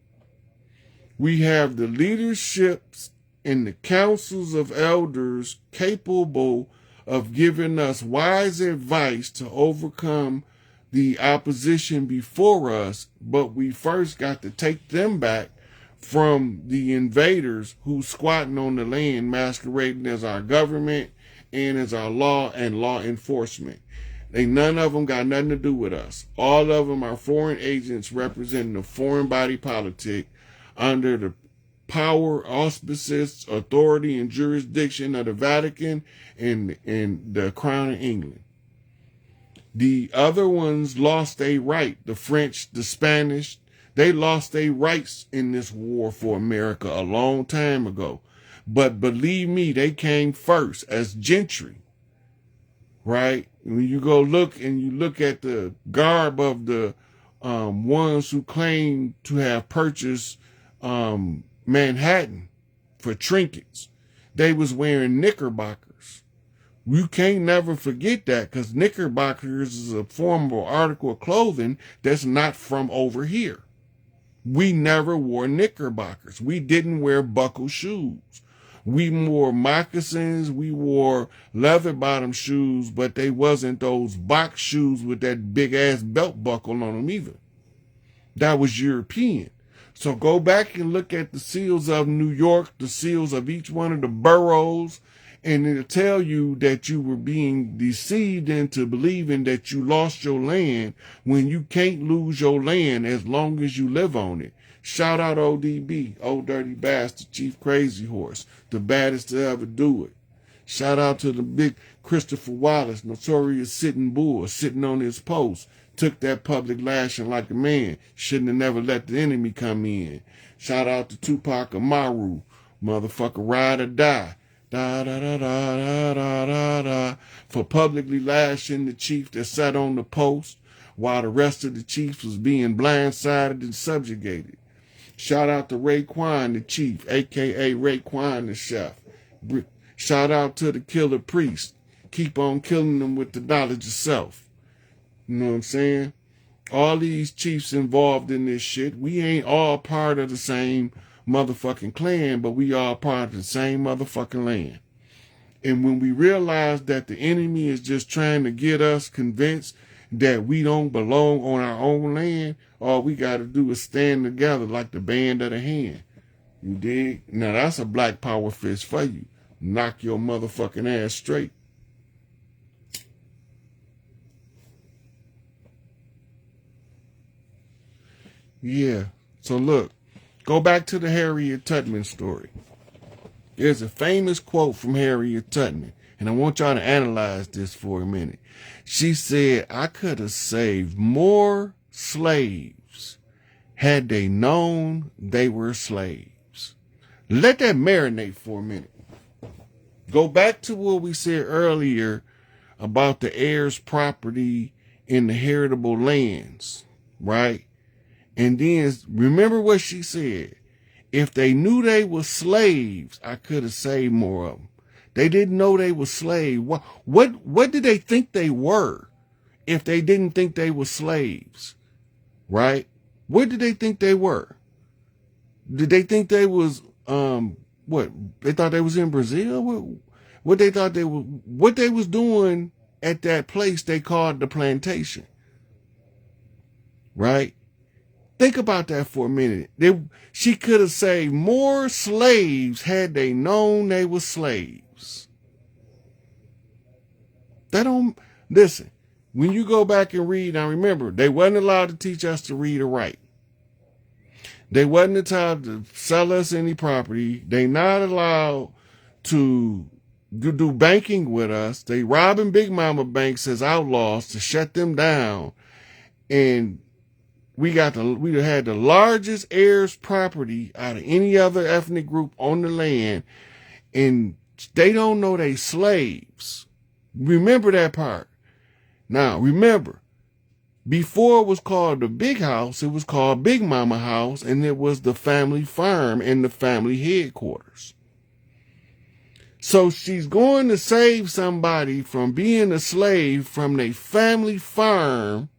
We have the leaderships and the councils of elders capable of giving us wise advice to overcome the opposition before us, but we first got to take them back from the invaders who's squatting on the land masquerading as our government and as our law and law enforcement. None of them got nothing to do with us. All of them are foreign agents representing the foreign body politic under the power, auspices, authority, and jurisdiction of the Vatican and the Crown of England. The other ones lost their right. The French, the Spanish, they lost their rights in this war for America a long time ago. But believe me, they came first as gentry, right? When you go look and you look at the garb of the ones who claim to have purchased Manhattan for trinkets, they was wearing knickerbockers. You can't never forget that, because knickerbockers is a form or article of clothing that's not from over here. We never wore knickerbockers. We didn't wear buckle shoes. We wore moccasins, we wore leather bottom shoes, but they wasn't those box shoes with that big ass belt buckle on them either. That was European. So go back and look at the seals of New York, the seals of each one of the boroughs, and it'll tell you that you were being deceived into believing that you lost your land when you can't lose your land as long as you live on it. Shout out ODB, Old Dirty Bastard, Chief Crazy Horse, the baddest to ever do it. Shout out to the big Christopher Wallace, notorious sitting bull, sitting on his post. Took that public lashing like a man. Shouldn't have never let the enemy come in. Shout out to Tupac Amaru, motherfucker, ride or die. Da da da da da da da da. For publicly lashing the chief that sat on the post while the rest of the chiefs was being blindsided and subjugated. Shout out to Raekwon the chief, aka Raekwon the chef. Shout out to the killer priest. Keep on killing them with the knowledge of self. You know what I'm saying? All these chiefs involved in this shit, we ain't all part of the same motherfucking clan, but we all part of the same motherfucking land. And when we realize that the enemy is just trying to get us convinced that we don't belong on our own land, all we got to do is stand together like the band of the hand. You dig? Now that's a black power fist for you. Knock your motherfucking ass straight. Yeah. So look, go back to the Harriet Tubman story. There's a famous quote from Harriet Tubman, and I want y'all to analyze this for a minute. She said, I could have saved more slaves had they known they were slaves. Let that marinate for a minute. Go back to what we said earlier about the heirs' property in the heritable lands, right? And then remember what she said. If they knew they were slaves, I could have saved more of them. They didn't know they were slaves. What did they think they were if they didn't think they were slaves? Right? What did they think they were? Did they think they was what? They thought they was in Brazil? What they thought they were, what they was doing at that place they called the plantation. Right? Think about that for a minute. She could have saved more slaves had they known they were slaves. They don't, listen, when you go back and read, now remember, they wasn't allowed to teach us to read or write. They wasn't allowed to sell us any property. They not allowed to do banking with us. They robbing Big Mama banks as outlaws to shut them down. And we had the largest heirs property out of any other ethnic group on the land, and they don't know they slaves. Remember that part. Now, remember, before it was called the Big House, it was called Big Mama House, and it was the family farm and the family headquarters. So she's going to save somebody from being a slave from a family farm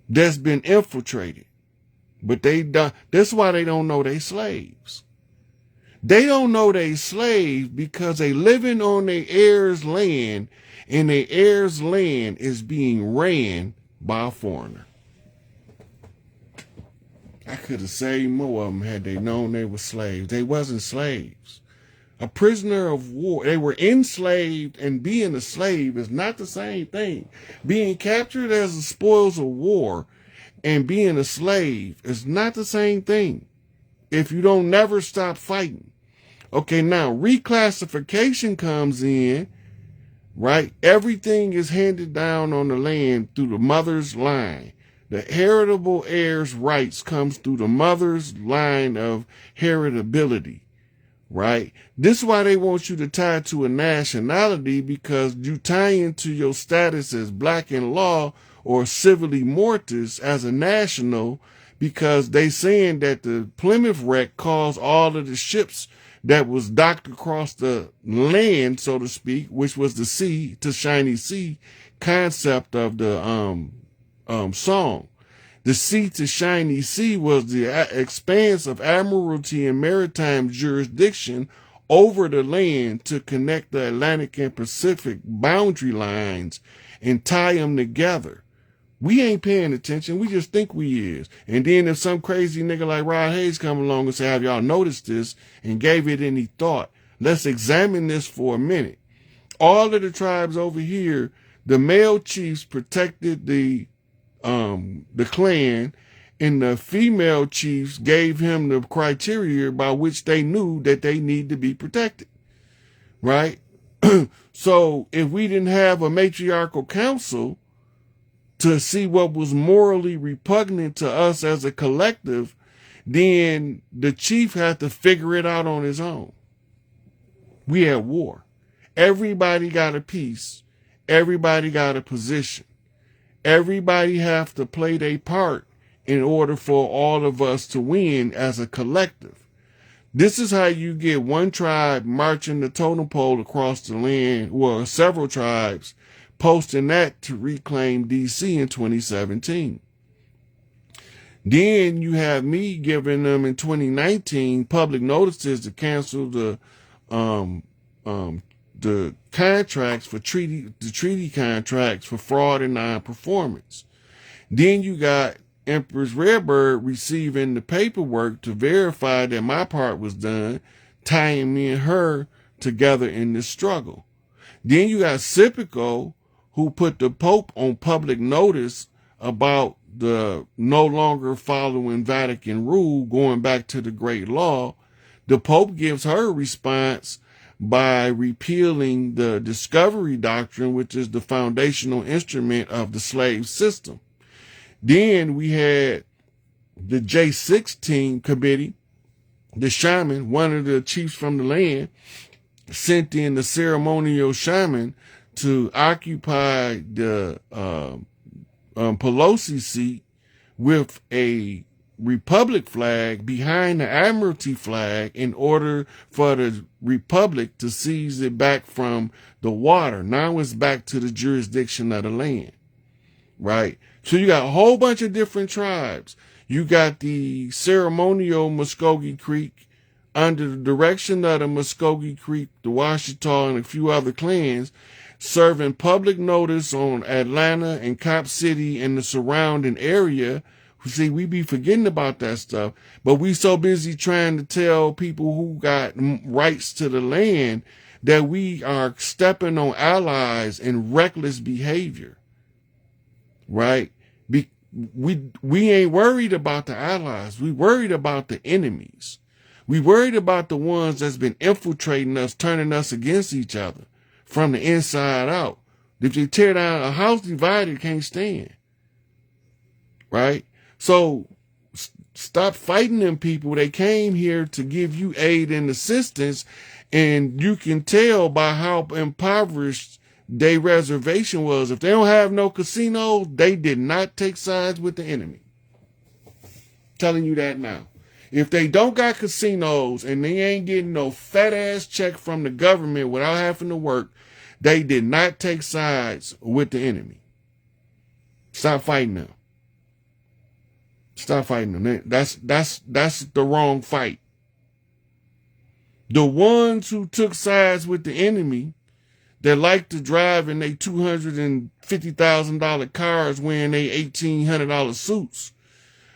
that's been infiltrated. But that's why they don't know they slaves. They don't know they slaves because they living on their heirs' land, and their heirs' land is being ran by a foreigner. I could have saved more of them had they known they were slaves. They wasn't slaves. A prisoner of war. They were enslaved, and being a slave is not the same thing. Being captured as the spoils of war and being a slave is not the same thing if you don't never stop fighting. Okay, now reclassification comes in, right? Everything is handed down on the land through the mother's line. The heritable heirs' rights comes through the mother's line of heritability, right? This is why they want you to tie to a nationality, because you tie into your status as black in law or civilly mortis as a national, because they saying that the Plymouth wreck caused all of the ships that was docked across the land, so to speak, which was the sea to shiny sea concept of the song. The sea to shiny sea was the expanse of admiralty and maritime jurisdiction over the land to connect the Atlantic and Pacific boundary lines and tie them together. We ain't paying attention. We just think we is. And then if some crazy nigga like Rod Hayes come along and say, have y'all noticed this and gave it any thought? Let's examine this for a minute. All of the tribes over here, the male chiefs protected the clan, and the female chiefs gave him the criteria by which they knew that they need to be protected, right? So if we didn't have a matriarchal council to see what was morally repugnant to us as a collective, then the chief had to figure it out on his own. We had war. Everybody got a piece. Everybody got a position. Everybody have to play their part in order for all of us to win as a collective. This is how you get one tribe marching the totem pole across the land, well, several tribes posting that to reclaim DC in 2017. Then you have me giving them in 2019 public notices to cancel the contracts for treaty contracts for fraud and non-performance. Then you got Empress Redbird receiving the paperwork to verify that my part was done, tying me and her together in this struggle. Then you got Sipico, who put the Pope on public notice about the no longer following Vatican rule, going back to the Great Law. The Pope gives her a response by repealing the discovery doctrine, which is the foundational instrument of the slave system. Then we had the J16 committee, the shaman, one of the chiefs from the land, sent in the ceremonial shaman to occupy the Pelosi seat with a Republic flag behind the Admiralty flag in order for the Republic to seize it back from the water. Now it's back to the jurisdiction of the land, right? So you got a whole bunch of different tribes. You got the ceremonial Muskogee Creek under the direction of the Muskogee Creek, the Washita, and a few other clans, serving public notice on Atlanta and Cop City and the surrounding area. See, we be forgetting about that stuff, but we so busy trying to tell people who got rights to the land that we are stepping on allies in reckless behavior, right? We ain't worried about the allies. We worried about the enemies. We worried about the ones that's been infiltrating us, turning us against each other from the inside out. If you tear down a house divided, can't stand, right? So stop fighting them people. They came here to give you aid and assistance, and you can tell by how impoverished their reservation was. If they don't have no casinos, they did not take sides with the enemy. Telling you that now. If they don't got casinos and they ain't getting no fat ass check from the government without having to work, they did not take sides with the enemy. Stop fighting them. Stop fighting them. That's the wrong fight. The ones who took sides with the enemy that like to drive in their $250,000 cars wearing their $1,800 suits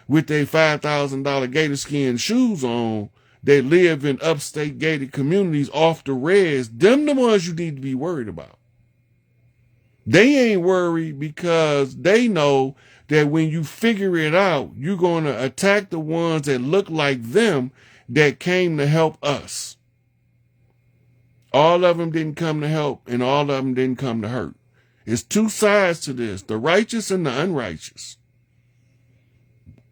with their $5,000 gator skin shoes on, that live in upstate gated communities off the res, them the ones you need to be worried about. They ain't worried because they know that when you figure it out, you're going to attack the ones that look like them that came to help us. All of them didn't come to help, and all of them didn't come to hurt. It's two sides to this, the righteous and the unrighteous.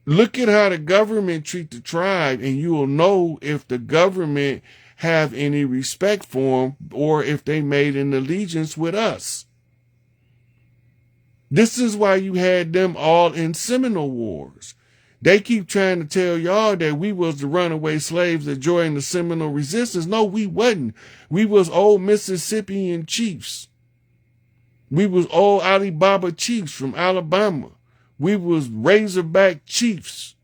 Look at how the government treat the tribe, and you will know if the government have any respect for them or if they made an allegiance with us. This is why you had them all in Seminole Wars. They keep trying to tell y'all that we was the runaway slaves that joined the Seminole Resistance. No, we wasn't. We was old Mississippian chiefs. We was old Alibaba chiefs from Alabama. We was Razorback chiefs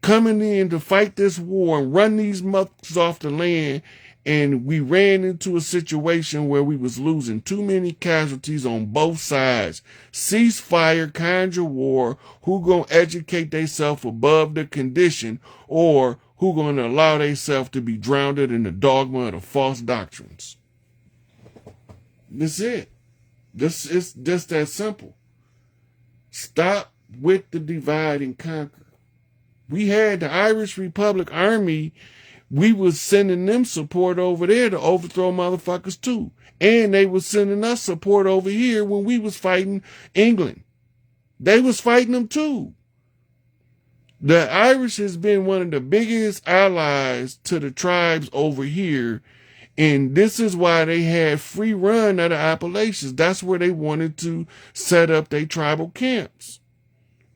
coming in to fight this war and run these motherfuckers off the land. And we ran into a situation where we was losing too many casualties on both sides. Ceasefire, conjure war, who gonna educate themselves above the condition, or who gonna allow themselves to be drowned in the dogma of the false doctrines. That's it. This is just that simple. Stop with the divide and conquer. We had the Irish Republic Army. We was sending them support over there to overthrow motherfuckers too. And they was sending us support over here when we was fighting England. They was fighting them too. The Irish has been one of the biggest allies to the tribes over here. And this is why they had free run of the Appalachians. That's where they wanted to set up their tribal camps.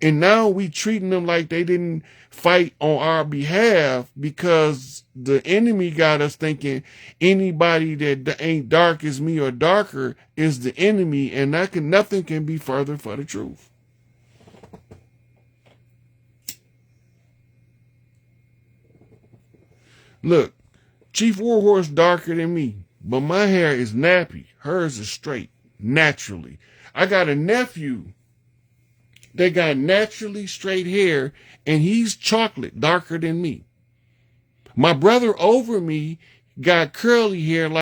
And now we treating them like they didn't fight on our behalf because the enemy got us thinking anybody that ain't dark as me or darker is the enemy, and nothing can be further for the truth. Look, Chief Warhorse darker than me, but my hair is nappy. Hers is straight, naturally. I got a nephew. They got naturally straight hair, and he's chocolate, darker than me. My brother over me got curly hair like